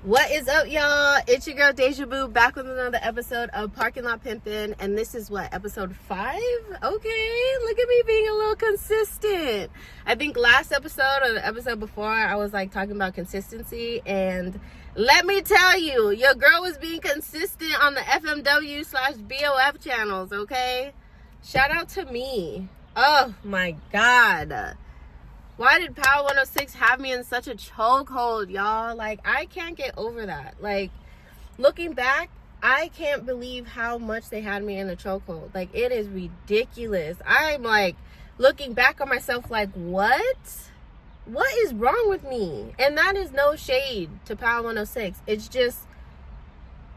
What is up, y'all? It's your girl Deja Boo back with another episode of Parking Lot Pimpin', and this is what, episode 5? Okay, look at me being a little consistent. I think last episode or the episode before I was like talking about consistency, and let me tell you, your girl was being consistent on the FMW/BOF channels, okay? Shout out to me. Oh my god. Why did Power 106 have me in such a chokehold, y'all? Like, I can't get over that. Like, looking back, I can't believe how much they had me in a chokehold. Like, it is ridiculous. I'm like looking back on myself like, what? What is wrong with me? And that is no shade to Power 106. It's just,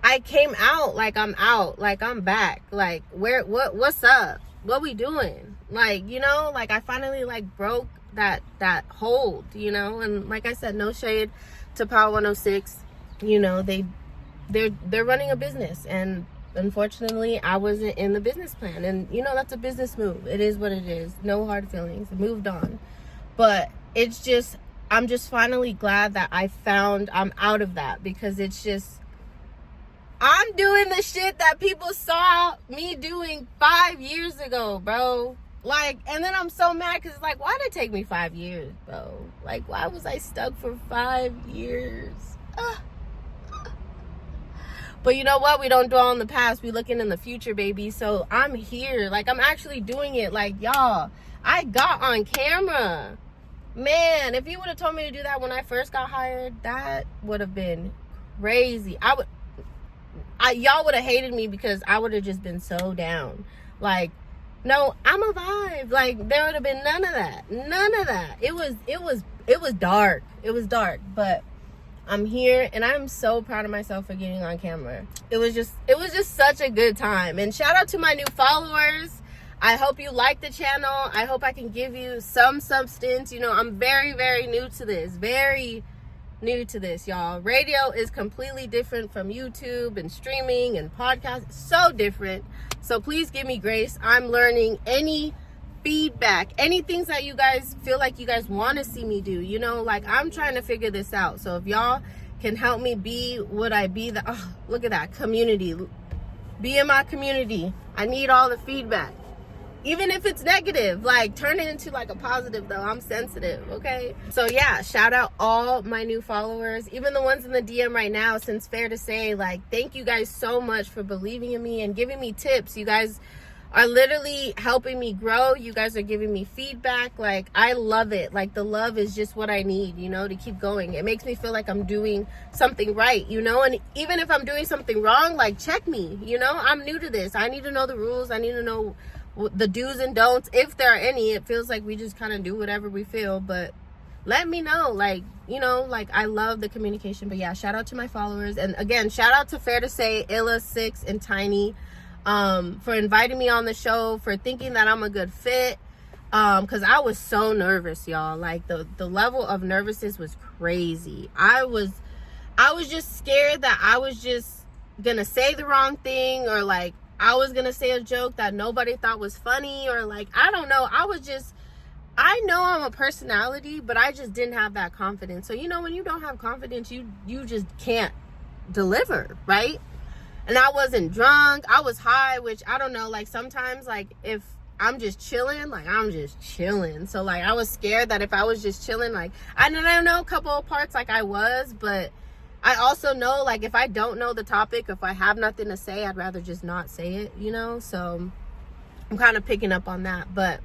I came out like I'm out. Like, I'm back. Like, what's up? What we doing? Like, you know, like I finally like broke that hold, you know. And like I said, no shade to Power 106. You know, they're running a business, and unfortunately I wasn't in the business plan, and you know, that's a business move. It is what it is. No hard feelings. Moved on. But it's just, I'm just finally glad that I'm out of that, because it's just, I'm doing the shit that people saw me doing 5 years ago, bro. Like, and then I'm so mad because, like, why did it take me 5 years, bro? Like, why was I stuck for 5 years? But you know what? We don't dwell on the past. We looking in the future, baby. So I'm here. Like, I'm actually doing it. Like, y'all, I got on camera. Man, if you would have told me to do that when I first got hired, that would have been crazy. Y'all would have hated me because I would have just been so down. Like, no, I'm a vibe. Like, there would have been none of that. None of that. It was dark. It was dark. But I'm here, and I'm so proud of myself for getting on camera. It was just such a good time. And shout out to my new followers. I hope you like the channel. I hope I can give you some substance. You know, I'm very, very new to this. Very new to this, y'all. Radio is completely different from YouTube and streaming and podcasts. So different. So please give me grace. I'm learning. Any feedback, any things that you guys feel like you guys want to see me do, you know, like, I'm trying to figure this out. So if y'all can help me be what I be, look at that community. Be in my community. I need all the feedback. Even if it's negative, like, turn it into like a positive, though. I'm sensitive, okay? So yeah, shout out all my new followers, even the ones in the DM right now, since Fair to Say. Like, thank you guys so much for believing in me and giving me tips. You guys are literally helping me grow. You guys are giving me feedback. Like, I love it. Like, the love is just what I need, you know, to keep going. It makes me feel like I'm doing something right, you know. And even if I'm doing something wrong, like, check me, you know. I'm new to this. I need to know the rules. I need to know the do's and don'ts, if there are any. It feels like we just kind of do whatever we feel, but let me know. Like, you know, like, I love the communication. But yeah, shout out to my followers, and again, shout out to Fair to Say, Illa, Six, and Tiny, for inviting me on the show, for thinking that I'm a good fit, because I was so nervous, y'all. Like, the level of nervousness was crazy. I was just scared that I was just gonna say the wrong thing, or like I was gonna say a joke that nobody thought was funny, or like, I don't know. I know I'm a personality, but I just didn't have that confidence. So, you know, when you don't have confidence, you just can't deliver, right? And I wasn't drunk. I was high, which I don't know. Like, sometimes, like, if I'm just chilling, like, I'm just chilling. So, like, I was scared that if I was just chilling, like, I don't know a couple of parts, like, I was, but I also know, like, if I don't know the topic, if I have nothing to say, I'd rather just not say it, you know? So I'm kind of picking up on that. But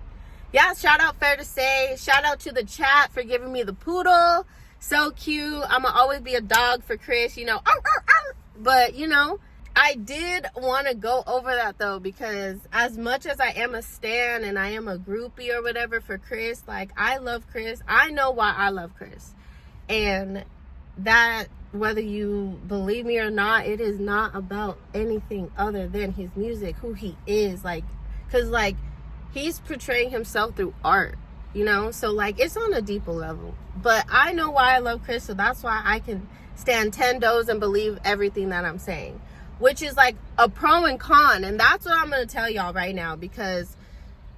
yeah, shout out Fair to Say. Shout out to the chat for giving me the poodle. So cute. I'm going to always be a dog for Chris, you know. But, you know, I did want to go over that, though, because as much as I am a stan and I am a groupie or whatever for Chris, like, I love Chris. I know why I love Chris. And that, whether you believe me or not, it is not about anything other than his music, who he is. Like, because, like, he's portraying himself through art, you know? So, like, it's on a deeper level. But I know why I love Chris, so that's why I can stand 10 toes and believe everything that I'm saying, which is, like, a pro and con. And that's what I'm going to tell y'all right now, because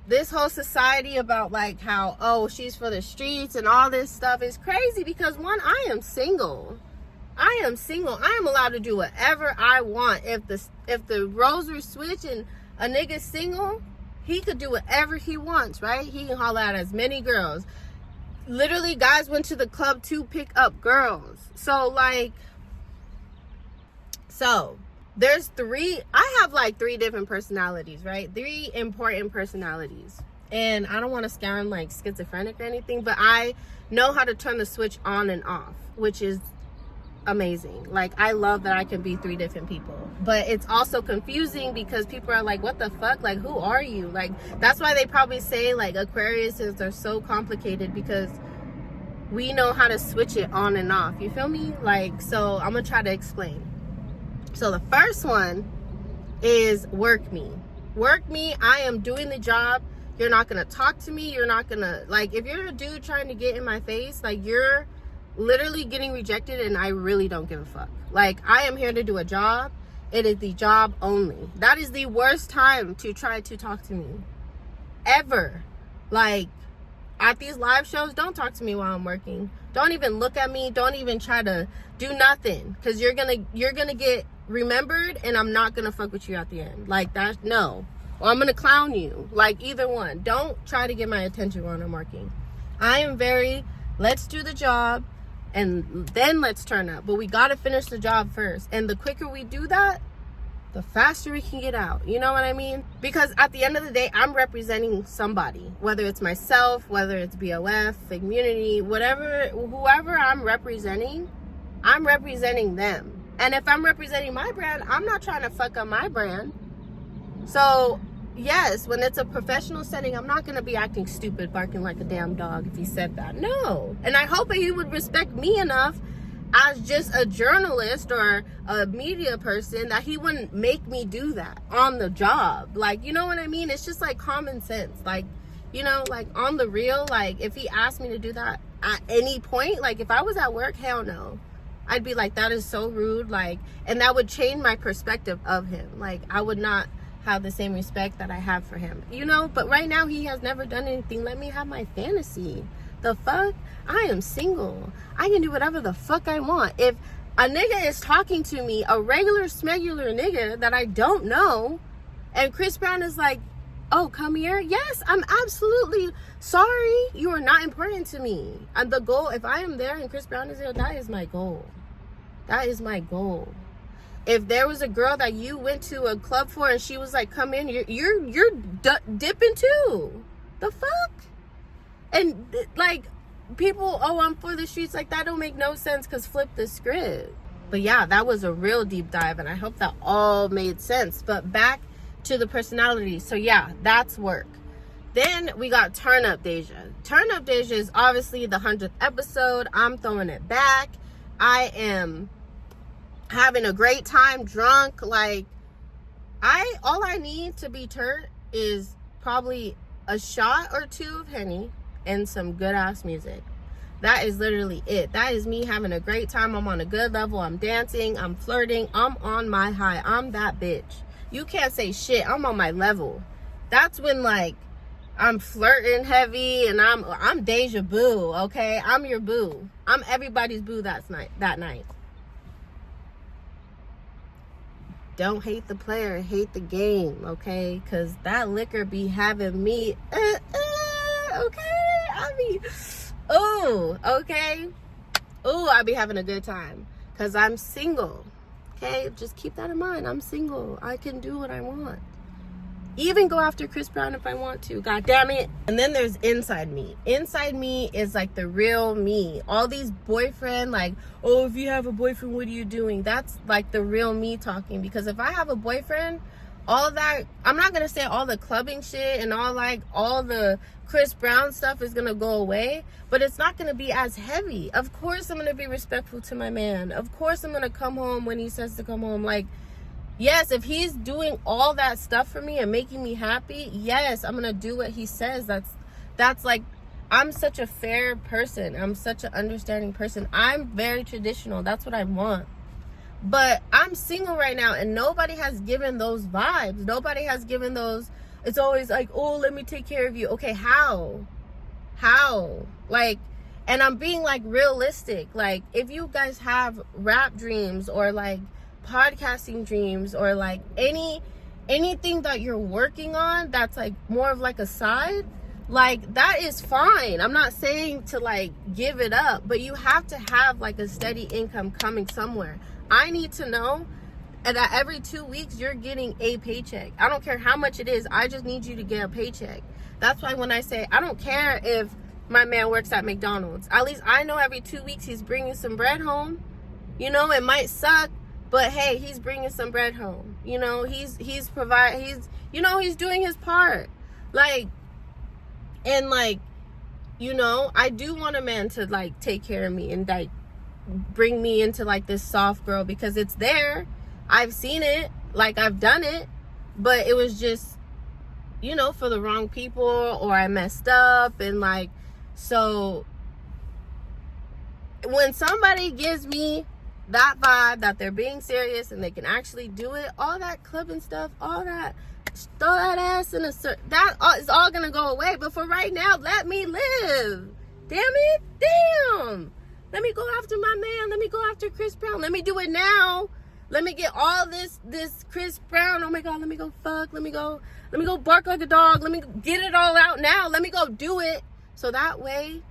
this whole society about, like, how, oh, she's for the streets and all this stuff is crazy, because, one, I am single. I am single. I am allowed to do whatever I want. If the roles were switched and a nigga's single, he could do whatever he wants, right? He can holler at as many girls. Literally, guys went to the club to pick up girls. So, like, there's I have like 3 different personalities, right? 3 important personalities. And I don't want to sound like schizophrenic or anything, but I know how to turn the switch on and off, which is amazing. Like, I love that I can be 3 different people. But it's also confusing because people are like, what the fuck? Like, who are you? Like, that's why they probably say like Aquariuses are so complicated, because we know how to switch it on and off. You feel me? Like, so I'm gonna try to explain. So the first one is work me. Work me. I am doing the job. You're not gonna talk to me. You're not gonna, like, if you're a dude trying to get in my face, like, you're literally getting rejected, and I really don't give a fuck. Like, I am here to do a job. It is the job only. That is the worst time to try to talk to me ever. Like, at these live shows, don't talk to me while I'm working. Don't even look at me. Don't even try to do nothing, because you're gonna get remembered, and I'm not gonna fuck with you at the end. Like, that, no. Or I'm gonna clown you. Like, either one. Don't try to get my attention when I'm working. I am very, let's do the job and then let's turn up. But we gotta finish the job first. And the quicker we do that, the faster we can get out. You know what I mean? Because at the end of the day, I'm representing somebody. Whether it's myself, whether it's BOF, Figmunity, whatever, whoever I'm representing them. And if I'm representing my brand, I'm not trying to fuck up my brand. So, yes, when it's a professional setting, I'm not going to be acting stupid, barking like a damn dog if he said that. No. And I hope that he would respect me enough as just a journalist or a media person that he wouldn't make me do that on the job. Like, you know what I mean? It's just like common sense. Like, you know, like on the real, like if he asked me to do that at any point, like if I was at work, hell no. I'd be like, that is so rude. Like, and that would change my perspective of him. Like, I would not have the same respect that I have for him, you know. But right now, he has never done anything. Let me have my fantasy. The fuck? I am single. I can do whatever the fuck I want. If a nigga is talking to me, a regular smegular nigga that I don't know, and Chris Brown is like, oh, come here. Yes, I'm absolutely sorry. You are not important to me. And the goal, if I am there and Chris Brown is there, that is my goal. That is my goal. If there was a girl that you went to a club for and she was like, come in, you're dipping too. The fuck? And like, people, oh, I'm for the streets, like that don't make no sense, because flip the script. But yeah, that was a real deep dive, and I hope that all made sense. But back to the personality. So yeah, that's work. Then we got Turn Up Deja. Turn Up Deja is obviously the 100th episode. I'm throwing it back. I am having a great time, drunk. Like, all I need to be turned is probably a shot or 2 of Henny and some good ass music. That is literally it. That is me having a great time. I'm on a good level. I'm dancing. I'm flirting. I'm on my high. I'm that bitch. You can't say shit. I'm on my level. That's when, like, I'm flirting heavy and I'm Deja Boo, okay? I'm your boo. I'm everybody's boo that night. Don't hate the player, hate the game, okay? Because that liquor be having me, okay? I mean, ooh, okay? Ooh, I be having a good time. Because I'm single, okay? Just keep that in mind. I'm single. I can do what I want. Even go after Chris Brown if I want to. God damn it. And then there's Inside Me. Inside Me is like the real me. All these boyfriend, like, oh, if you have a boyfriend, what are you doing? That's like the real me talking. Because if I have a boyfriend, all that, I'm not going to say all the clubbing shit and all the Chris Brown stuff is going to go away. But it's not going to be as heavy. Of course I'm going to be respectful to my man. Of course I'm going to come home when he says to come home. Like, yes, if he's doing all that stuff for me and making me happy, yes, I'm gonna do what he says. That's like, I'm such a fair person. I'm such an understanding person. I'm very traditional. That's what I want. But I'm single right now, and nobody has given those vibes. Nobody has given those. It's always like, oh, let me take care of you. Okay, how? Like, And I'm being like realistic. Like, if you guys have rap dreams or like podcasting dreams or like anything that you're working on that's like more of like a side, like that is fine. I'm not saying to like give it up, but you have to have like a steady income coming somewhere. I need to know that every 2 weeks you're getting a paycheck. I don't care how much it is. I just need you to get a paycheck. That's why when I say I don't care if my man works at McDonald's, at least I know every 2 weeks he's bringing some bread home. You know, it might suck, but hey, he's bringing some bread home. You know, he's doing his part. Like, and like, you know, I do want a man to like take care of me and like bring me into like this soft girl, because it's there. I've seen it, like I've done it, but it was just, you know, for the wrong people, or I messed up. And like, so when somebody gives me that vibe that they're being serious and they can actually do it, all that clubbing stuff, all that, throw that ass in that is all gonna go away. But for right now, let me live. Damn it, damn. Let me go after my man. Let me go after Chris Brown. Let me do it now. Let me get all this Chris Brown. Oh my God, let me go fuck. Let me go bark like a dog. Let me get it all out now. Let me go do it. So that way,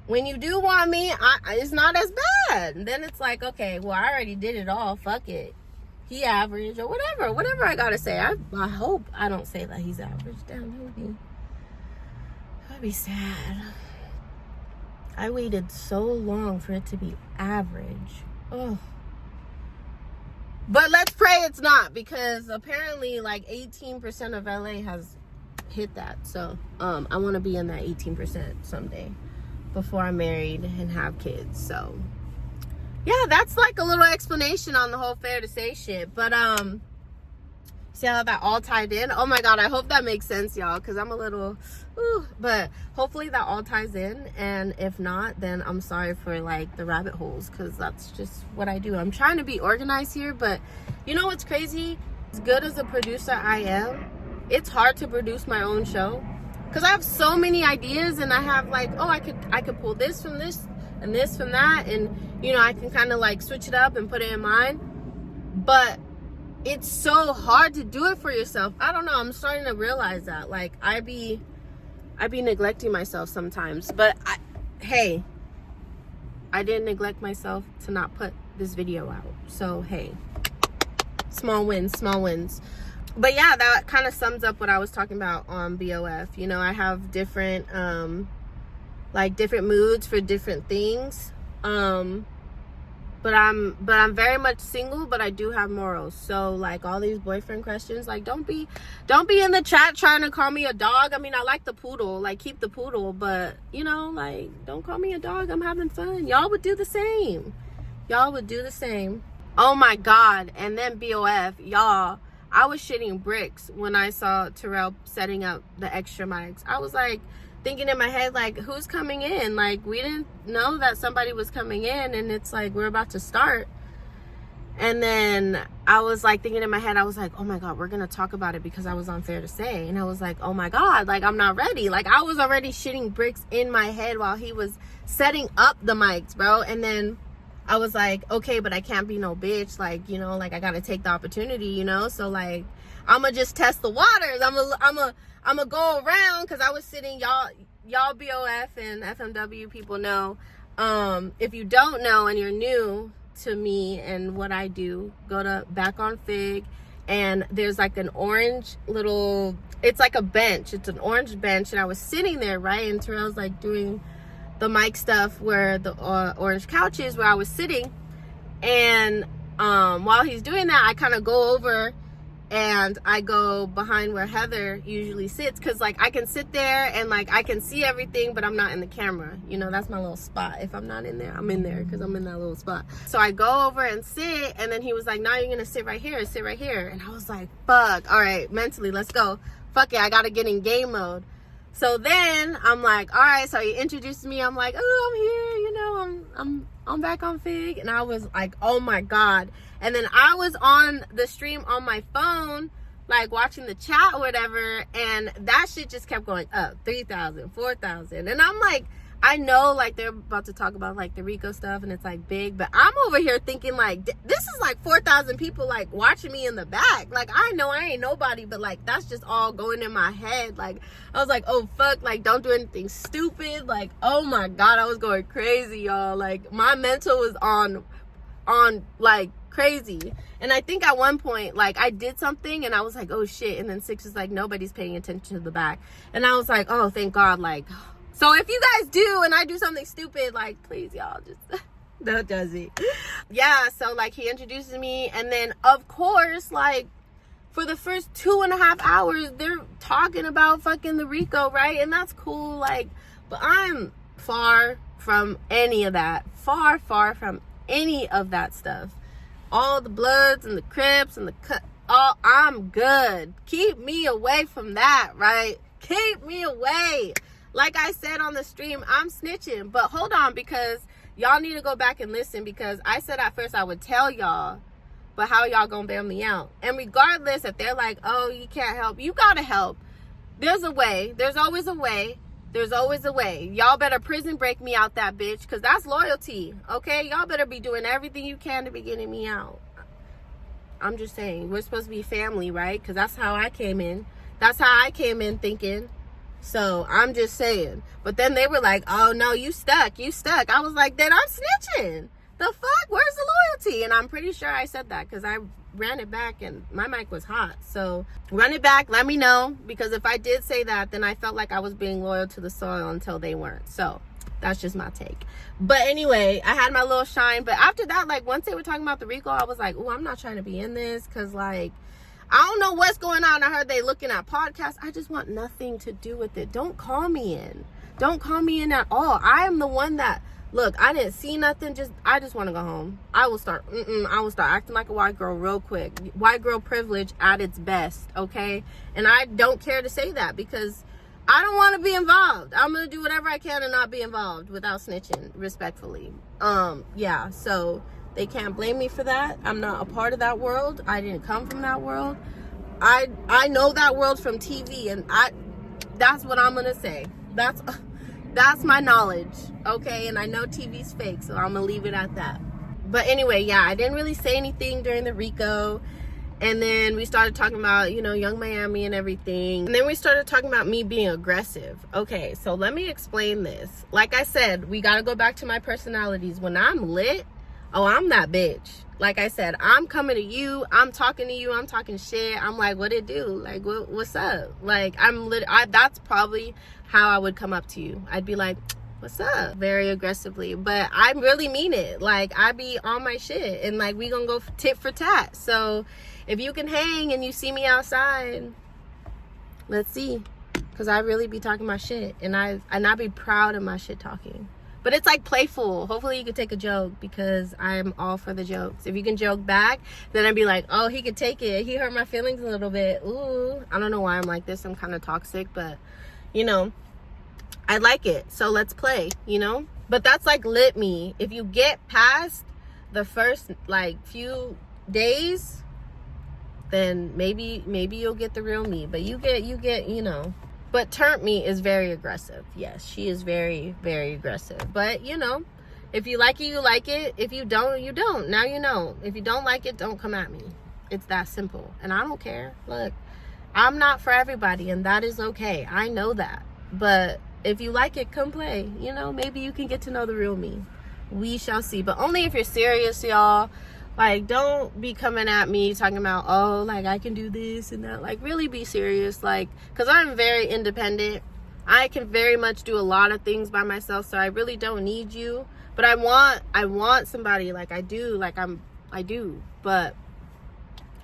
when you do want me, it's not as bad. Then it's like, okay, well, I already did it all. Fuck it. He average or whatever I gotta say. I hope I don't say that he's average. Damn, that'd be sad. I waited so long for it to be average. Oh. But let's pray it's not, because apparently like 18% of LA has hit that. So I want to be in that 18% someday before I'm married and have kids. So yeah, that's like a little explanation on the whole Fair to Say shit. But see how that all tied in? Oh my God, I hope that makes sense, y'all, because I'm a little but hopefully that all ties in. And if not, then I'm sorry for like the rabbit holes, because that's just what I do. I'm trying to be organized here, but you know what's crazy? As good as a producer I am, it's hard to produce my own show, because I have so many ideas, and I have like, oh, I could pull this from this and this from that, and you know, I can kind of like switch it up and put it in mine. But it's so hard to do it for yourself. I don't know, I'm starting to realize that. Like, I be neglecting myself sometimes. But hey, I didn't neglect myself to not put this video out. So hey, small wins. But yeah, that kind of sums up what I was talking about on BOF. You know, I have different like different moods for different things. But I'm very much single, but I do have morals. So like all these boyfriend questions, like don't be in the chat trying to call me a dog. I mean, I like the poodle, like keep the poodle, but you know, like don't call me a dog. I'm having fun. Y'all would do the same. Oh my God. And then BOF, y'all, I was shitting bricks when I saw Terrell setting up the extra mics. I was like thinking in my head, like, who's coming in? Like, we didn't know that somebody was coming in, and it's like we're about to start. And then I was like thinking in my head, I was like, oh my God, we're gonna talk about it, because I was on Fair to Say. And I was like, oh my God, like I'm not ready. Like I was already shitting bricks in my head while he was setting up the mics, bro. And then I was like, okay, but I can't be no bitch. Like, you know, like I gotta take the opportunity, you know? So like, I'ma just test the waters. I'ma go around, because I was sitting, y'all BOF and FMW people know. If you don't know and you're new to me and what I do, go to Back on Fig, and there's like an orange little, it's like a bench. It's an orange bench, and I was sitting there, right? And Terrell's like doing the mic stuff where the orange couch is, where I was sitting. And while he's doing that, I kind of go over and I go behind where Heather usually sits, because like I can sit there and like I can see everything, but I'm not in the camera. You know, that's my little spot. If I'm not in there, I'm in there, because I'm in that little spot. So I go over and sit, and then he was like, "Now you're gonna sit right here, and I was like, fuck, all right, mentally, let's go. Fuck it, I gotta get in game mode. So then I'm like, all right, so he introduced me. I'm like, oh, I'm here, you know, I'm back on Fig. And I was like, oh my God. And then I was on the stream on my phone, like watching the chat or whatever, and that shit just kept going up. 3,000, 4,000. And I'm like, I know like they're about to talk about like the Rico stuff and it's like big, but I'm over here thinking like this is like 4,000 people like watching me in the back. Like I know I ain't nobody, but like that's just all going in my head. Like I was like, oh fuck, like don't do anything stupid. Like oh my god, I was going crazy, y'all. Like my mental was on like crazy. And I think at one point like I did something and I was like, oh shit, and then Six is like, nobody's paying attention to the back, and I was like, oh thank god. Like so if you guys do and I do something stupid, like please y'all just don't judge me. Yeah, so like he introduces me, and then of course like for the first 2.5 hours they're talking about fucking the Rico, right? And that's cool, like, but I'm far from any of that, far from any of that stuff. All the Bloods and the Crips and the all, I'm good. Keep me away from that, right? Keep me away. Like I said on the stream, I'm snitching. But hold on, because y'all need to go back and listen, because I said at first I would tell y'all, but how y'all gonna bail me out? And regardless, if they're like, oh, you can't help, you gotta help. There's a way. There's always a way. There's always a way. Y'all better prison break me out that bitch, because that's loyalty, okay? Y'all better be doing everything you can to be getting me out. I'm just saying, we're supposed to be family, right? Because that's how I came in. That's how I came in thinking. So I'm just saying. But then they were like, oh no, you stuck. I was like, then I'm snitching. The fuck? Where's the loyalty? And I'm pretty sure I said that because I ran it back and my mic was hot. So run it back, let me know, because if I did say that, then I felt like I was being loyal to the soil until they weren't. So that's just my take. But anyway, I had my little shine. But after that, like once they were talking about the Rico, I was like, oh, I'm not trying to be in this, because like I don't know what's going on. I heard they looking at podcasts. I just want nothing to do with it. Don't call me in. Don't call me in at all. I am the one that, look, I didn't see nothing. I just want to go home. I will start acting like a white girl real quick. White girl privilege at its best, okay? And I don't care to say that because I don't want to be involved. I'm going to do whatever I can and not be involved without snitching, respectfully. Yeah, so they can't blame me for that. I'm not a part of that world. I didn't come from that world. I know that world from TV, and that's what I'm going to say. That's my knowledge, okay? And I know TV's fake, so I'm gonna leave it at that. But anyway, yeah, I didn't really say anything during the Rico. And then we started talking about, you know, Young Miami and everything. And then we started talking about me being aggressive. Okay, so let me explain this. Like I said, we gotta go back to my personalities. When I'm lit, oh, I'm that bitch. Like I said, I'm coming to you, I'm talking to you, I'm talking shit. I'm like, what it do? Like, what's up? Like, that's probably how I would come up to you. I'd be like, what's up? Very aggressively. But I really mean it. Like, I be on my shit. And like, we gonna go tit for tat. So if you can hang and you see me outside, let's see. Because I really be talking my shit. And I be proud of my shit talking. But it's like playful. Hopefully you can take a joke, because I'm all for the jokes. If you can joke back, then I'd be like, oh, he could take it. He hurt my feelings a little bit. Ooh. I don't know why I'm like this. I'm kind of toxic, but you know, I like it. So let's play, you know? But that's like lit me. If you get past the first like few days, then maybe you'll get the real me. But you get, you know. But Turnt Me is very aggressive. Yes, she is very, very aggressive. But, you know, if you like it, you like it. If you don't, you don't. Now you know. If you don't like it, don't come at me. It's that simple. And I don't care. Look, I'm not for everybody, and that is okay. I know that. But if you like it, come play. You know, maybe you can get to know the real me. We shall see. But only if you're serious, y'all. Like, don't be coming at me talking about, oh, like, I can do this and that. Like, really be serious. Like, because I'm very independent. I can very much do a lot of things by myself, so I really don't need you. But I want somebody. Like, I do. Like, I do. But,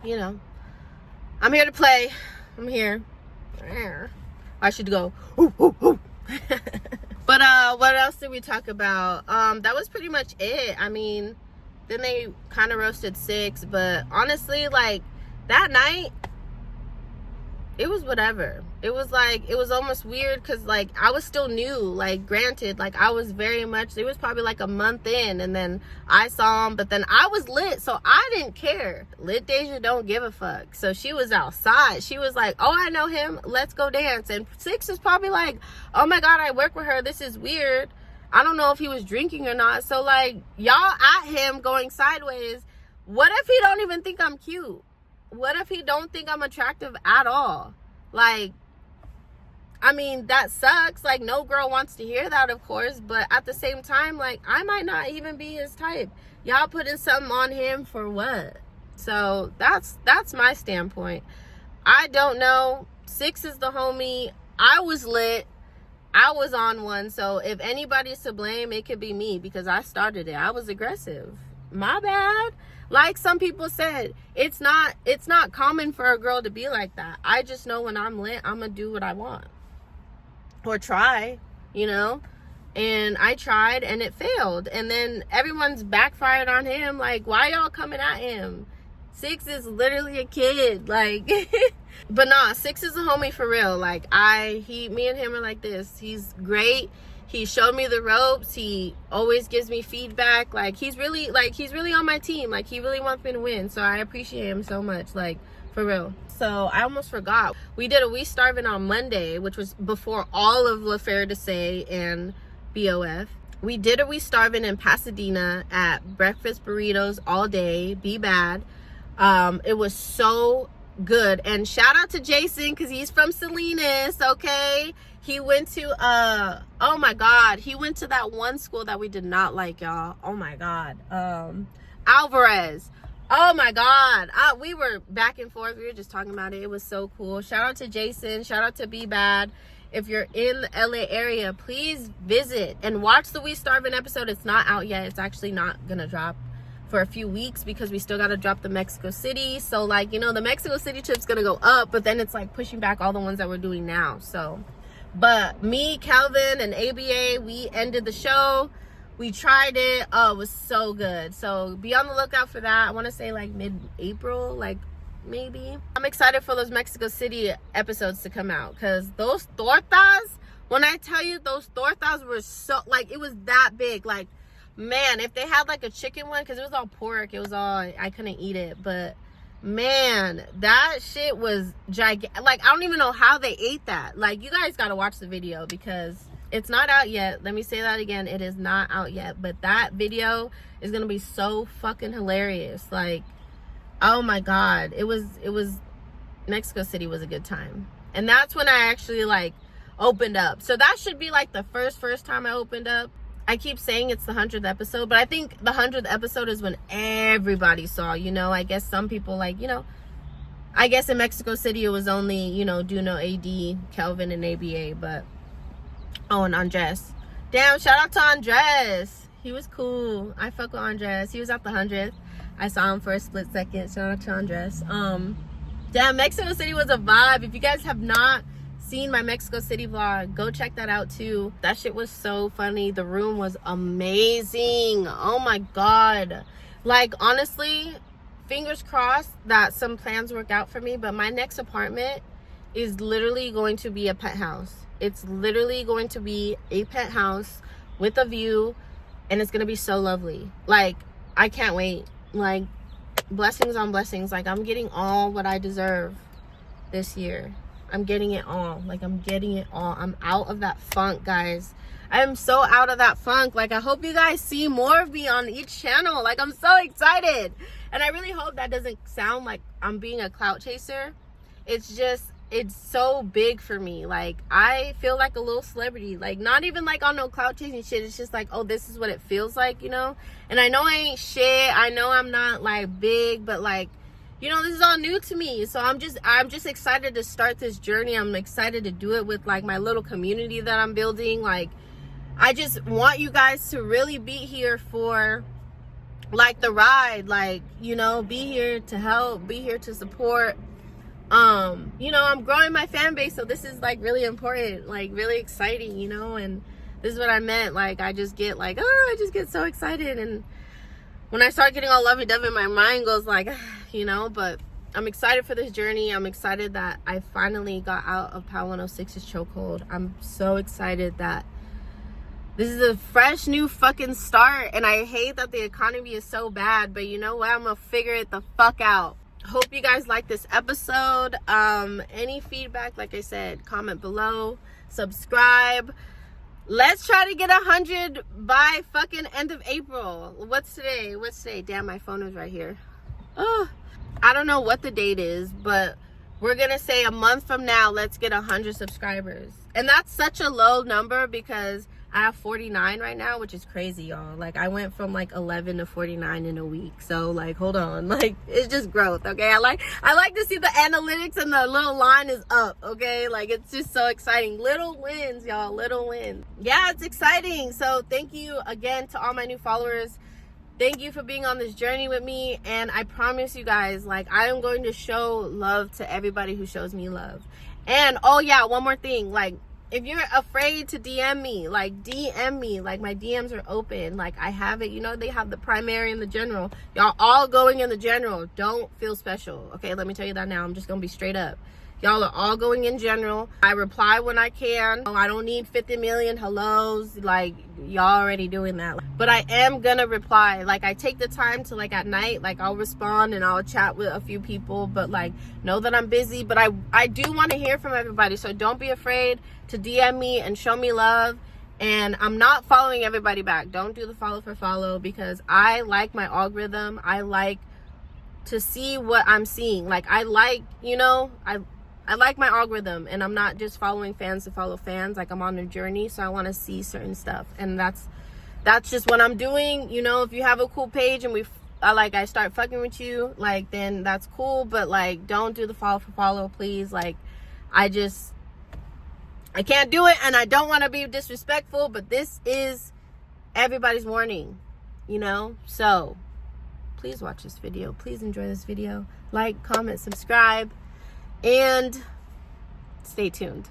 you know, I'm here to play. I'm here. I should go, ooh, ooh, ooh. But, what else did we talk about? That was pretty much it. I mean, then they kind of roasted Six, but honestly, like, that night, it was whatever. It was like, it was almost weird because, like, I was still new. Like, granted, like, I was very much, it was probably like a month in, and then I saw him, but then I was lit, so I didn't care. Lit Deja don't give a fuck. So she was outside. She was like, oh, I know him. Let's go dance. And Six is probably like, oh my God, I work with her. This is weird. I don't know if he was drinking or not. So like, y'all at him going sideways. What if he don't even think I'm cute? What if he don't think I'm attractive at all? Like, I mean, that sucks. Like, no girl wants to hear that, of course. But at the same time, like, I might not even be his type. Y'all putting something on him for what? So that's my standpoint. I don't know. 6 is the homie. I was lit. I was on one. So if anybody's to blame, it could be me, because I started it. I was aggressive. My bad. Like some people said, it's not common for a girl to be like that. I just know when I'm lit, I'm gonna do what I want, or try, you know. And I tried and it failed, and then everyone's backfired on him. Like, why y'all coming at him? 6 is literally a kid, like. But nah, 6 is a homie for real. Like, me and him are like this. He's great. He showed me the ropes. He always gives me feedback. Like, he's really on my team. Like, he really wants me to win. So I appreciate him so much, like, for real. So I almost forgot. We did a We Starvin' on Monday, which was before all of La Fair to Say and BOF. We did a We Starvin' in Pasadena at Breakfast Burritos all day. Be Bad. It was so good. And shout out to Jason, because he's from Salinas, okay? He went to oh my god, he went to that one school that we did not like, y'all. Oh my god. Alvarez. Oh my god. We were back and forth. We were just talking about it. It was so cool. Shout out to Jason. Shout out to Be Bad. If you're in the LA area, please visit and watch the We Starvin' episode. It's not out yet. It's actually not gonna drop for a few weeks, because we still got to drop the Mexico City. So like, you know, the Mexico City trip's gonna go up, but then it's like pushing back all the ones that we're doing now. So, but me, Calvin, and ABA, we ended the show. We tried it. Oh, it was so good. So be on the lookout for that. I want to say like mid-April, like maybe. I'm excited for those Mexico City episodes to come out, because those tortas, when I tell you, those tortas were so, like, it was that big. Like, man, if they had like a chicken one, because it was all pork, it was all, I couldn't eat it, but man, that shit was gigantic. Like, I don't even know how they ate that. Like, you guys gotta watch the video, because it's not out yet. Let me say that again, it is not out yet, but that video is gonna be so fucking hilarious. Like, oh my god, it was Mexico City was a good time. And that's when I actually like opened up. So that should be like the first time I opened up. I keep saying it's the 100th episode, but I think the 100th episode is when everybody saw, you know. I guess some people, like, you know, I guess in Mexico City it was only, you know, Duno, AD, Kelvin, and ABA, but, oh, and Andres. Damn, shout out to Andres. He was cool. I fuck with Andres. He was at the 100th. I saw him for a split second. Shout out to Andres. Damn, Mexico City was a vibe. If you guys have not seen my Mexico City vlog, go check that out too. That shit was so funny. The room was amazing. Oh my god. Like, honestly, fingers crossed that some plans work out for me, but my next apartment is literally going to be a pet house. It's literally going to be a pet house with a view, and it's gonna be so lovely. Like, I can't wait. Like, blessings on blessings. Like, I'm getting all what I deserve this year. I'm getting it all. Like, I'm getting it all. I'm out of that funk, guys. I am so out of that funk. Like, I hope you guys see more of me on each channel. Like, I'm so excited. And I really hope that doesn't sound like I'm being a clout chaser. It's just, it's so big for me. Like, I feel like a little celebrity. Like, not even like on no clout chasing shit. It's just like, oh, this is what it feels like, you know? And I know I ain't shit. I know I'm not like big, but like, you know, this is all new to me. So I'm just excited to start this journey. I'm excited to do it with like my little community that I'm building. Like, I just want you guys to really be here for like the ride. Like, you know, be here to help, be here to support. You know, I'm growing my fan base, so this is like really important, like really exciting, you know. And this is what I meant. Like, I just get like, oh, I just get so excited, and when I start getting all lovey-dovey, my mind goes like, you know. But I'm excited for this journey. I'm excited that I finally got out of Pal 106's chokehold. I'm so excited that this is a fresh new fucking start. And I hate that the economy is so bad, but you know what? I'm gonna figure it the fuck out. Hope you guys like this episode. Any feedback, like I said, comment below, subscribe. Let's try to get 100 by fucking end of April. What's today? Damn, my phone is right here. Oh, I don't know what the date is, but we're gonna say a month from now, let's get 100 subscribers. And that's such a low number because I have 49 right now, which is crazy, y'all. Like, I went from like 11 to 49 in a week. So like, hold on, like, it's just growth. Okay, I like to see the analytics and the little line is up. Okay, like, it's just so exciting. Little wins, y'all, little wins. Yeah, it's exciting. So thank you again to all my new followers. Thank you for being on this journey with me. And I promise you guys, like, I am going to show love to everybody who shows me love. And oh yeah, one more thing, like, if you're afraid to DM me, like, DM me. Like, my DMs are open. Like, I have it. You know, they have the primary and the general. Y'all all going in the general. Don't feel special. Okay, let me tell you that now. I'm just going to be straight up. Y'all are all going in general. I reply when I can. I don't need 50 million hellos. Like, y'all already doing that. But I am going to reply. Like, I take the time to, like, at night, like, I'll respond and I'll chat with a few people. But, like, know that I'm busy. But I do want to hear from everybody. So don't be afraid to DM me and show me love. And I'm not following everybody back. Don't do the follow for follow because I like my algorithm. I like to see what I'm seeing. Like, I like, you know, I like my algorithm, and I'm not just following fans to follow fans. Like, I'm on a journey, so I want to see certain stuff, and that's just what I'm doing. You know, if you have a cool page and I start fucking with you, like, then that's cool. But like, don't do the follow for follow, please. Like, I can't do it, and I don't want to be disrespectful, but this is everybody's warning, you know? So please watch this video. Please enjoy this video. Like, comment, subscribe, and stay tuned.